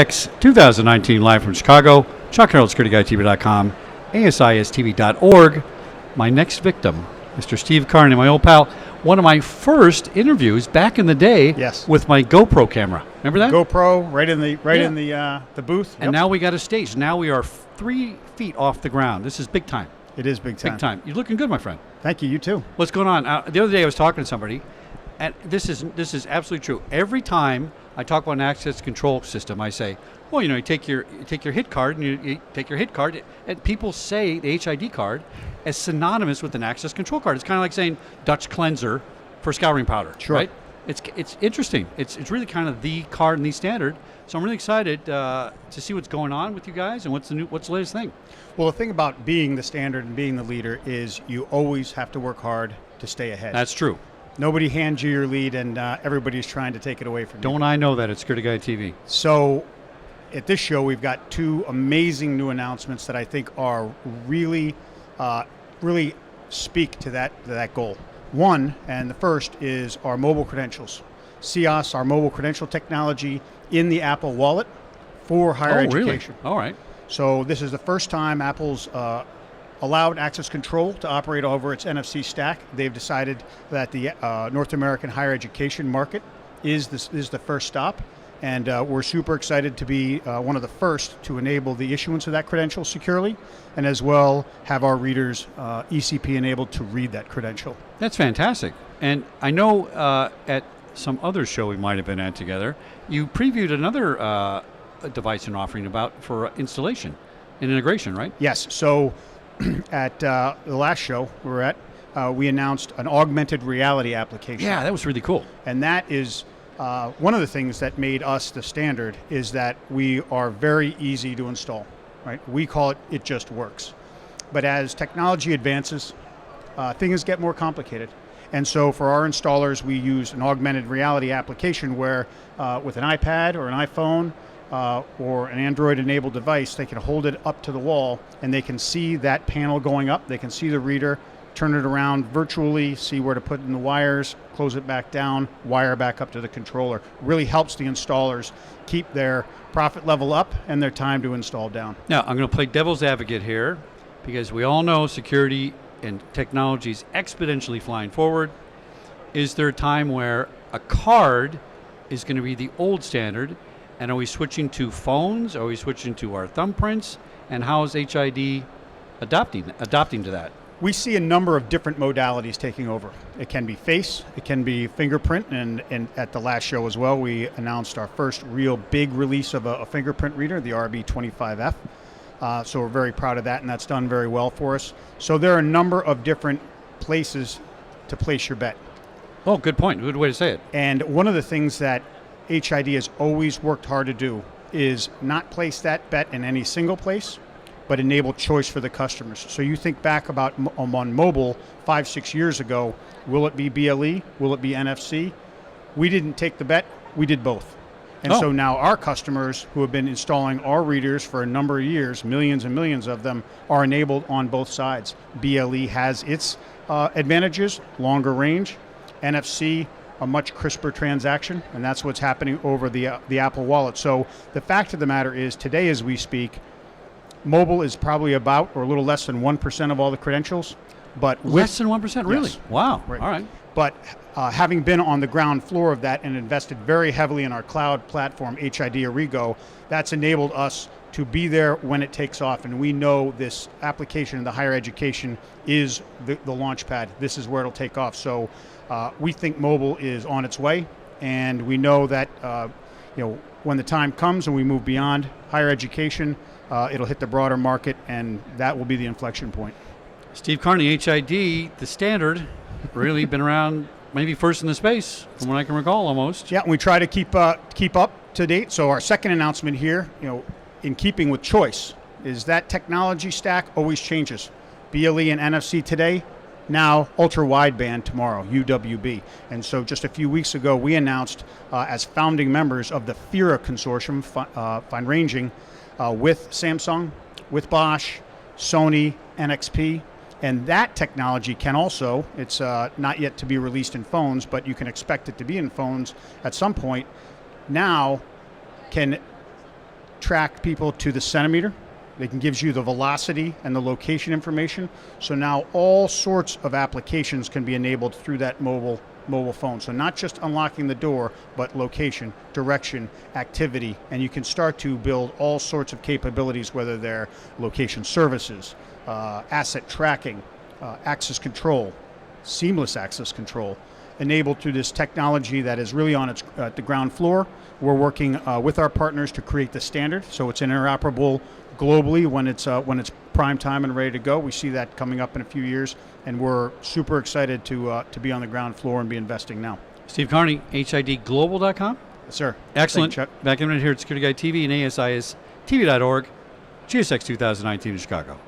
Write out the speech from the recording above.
GSX 2019 live from Chicago, ChuckHarrellSecurityGuideTV.com, ASISTV.org. My next victim, Mr. Steve Carney, my old pal. One of my first interviews back in the day with my GoPro camera. Remember that? GoPro right in the booth. And now we got a stage. Now we are 3 feet off the ground. This is big time. It is big time. Big time. You're looking good, my friend. Thank you. You too. What's going on? The other day I was talking to somebody, and this is absolutely true. Every time I talk about an access control system, I say, well, you take your hit card, and you take your hit card, and people say the HID card as synonymous with an access control card. It's kind of like saying Dutch cleanser for scouring powder, sure. Right? It's interesting. It's really kind of the card and the standard. So I'm really excited to see what's going on with you guys and what's the latest thing. Well, the thing about being the standard and being the leader is you always have to work hard to stay ahead. That's true. Nobody hands you your lead, and everybody's trying to take it away from you. Don't I know that at Security Guide TV? So at this show, we've got 2 amazing new announcements that I think are really speak to that goal. One, and the first, is our mobile credentials. CIOS, our mobile credential technology in the Apple Wallet for higher education. Really? All right. So this is the first time Apple's allowed access control to operate over its NFC stack. They've decided that the North American higher education market is the first stop, and we're super excited to be one of the first to enable the issuance of that credential securely, and as well have our readers ECP enabled to read that credential. That's fantastic. And I know at some other show we might have been at together, you previewed another device and offering for installation and integration, right? Yes. So at the last show we were at, we announced an augmented reality application. Yeah, that was really cool. And that is one of the things that made us the standard is that we are very easy to install, right? We call it just works. But as technology advances, things get more complicated. And so for our installers, we use an augmented reality application where with an iPad or an iPhone or an Android-enabled device, they can hold it up to the wall and they can see that panel going up. They can see the reader, turn it around virtually, see where to put in the wires, close it back down, wire back up to the controller. Really helps the installers keep their profit level up and their time to install down. Now, I'm going to play devil's advocate here because we all know security and technology is exponentially flying forward. Is there a time where a card is going to be the old standard? And are we switching to phones? Are we switching to our thumbprints? And how is HID adapting to that? We see a number of different modalities taking over. It can be face, it can be fingerprint, and at the last show as well, we announced our first real big release of a fingerprint reader, the RB25F. So we're very proud of that, and that's done very well for us. So there are a number of different places to place your bet. Oh, good point. Good way to say it. And one of the things that HID has always worked hard to do is not place that bet in any single place, but enable choice for the customers. So you think back about on mobile 5-6 years ago, will it be BLE? Will it be NFC? We didn't take the bet, we did both. And so now our customers who have been installing our readers for a number of years, millions and millions of them, are enabled on both sides. BLE has its advantages, longer range. NFC, a much crisper transaction, and that's what's happening over the Apple Wallet. So the fact of the matter is, today as we speak, mobile is probably about or a little less than 1% of all the credentials. But less than 1%, really? Yes. Wow. Right. All right. But having been on the ground floor of that and invested very heavily in our cloud platform, HID Origo, that's enabled us to be there when it takes off. And we know this application in the higher education is the launch pad. This is where it'll take off. So we think mobile is on its way, and we know that when the time comes and we move beyond higher education, it'll hit the broader market, and that will be the inflection point. Steve Carney, HID, the standard, really been around maybe first in the space, from what I can recall almost. Yeah, and we try to keep up to date. So our second announcement here, in keeping with choice, is that technology stack always changes. BLE and NFC today, now ultra-wideband tomorrow, UWB. And so just a few weeks ago, we announced as founding members of the FIRA consortium, fine ranging, with Samsung, with Bosch, Sony, NXP. And that technology can also, it's not yet to be released in phones, but you can expect it to be in phones at some point, now can track people to the centimeter. They can gives you the velocity and the location information. So now all sorts of applications can be enabled through that mobile phone. So not just unlocking the door, but location, direction, activity, and you can start to build all sorts of capabilities, whether they're location services, asset tracking, access control, seamless access control, enabled through this technology that is really on the ground floor. We're working with our partners to create the standard, so it's interoperable globally when it's prime time and ready to go. We see that coming up in a few years, and we're super excited to be on the ground floor and be investing now. Steve Carney, HIDglobal.com. Yes, sir. Excellent. Thank you, Chuck. Back in a minute here at Security Guy TV and ASIS TV.org. GSX 2019 in Chicago.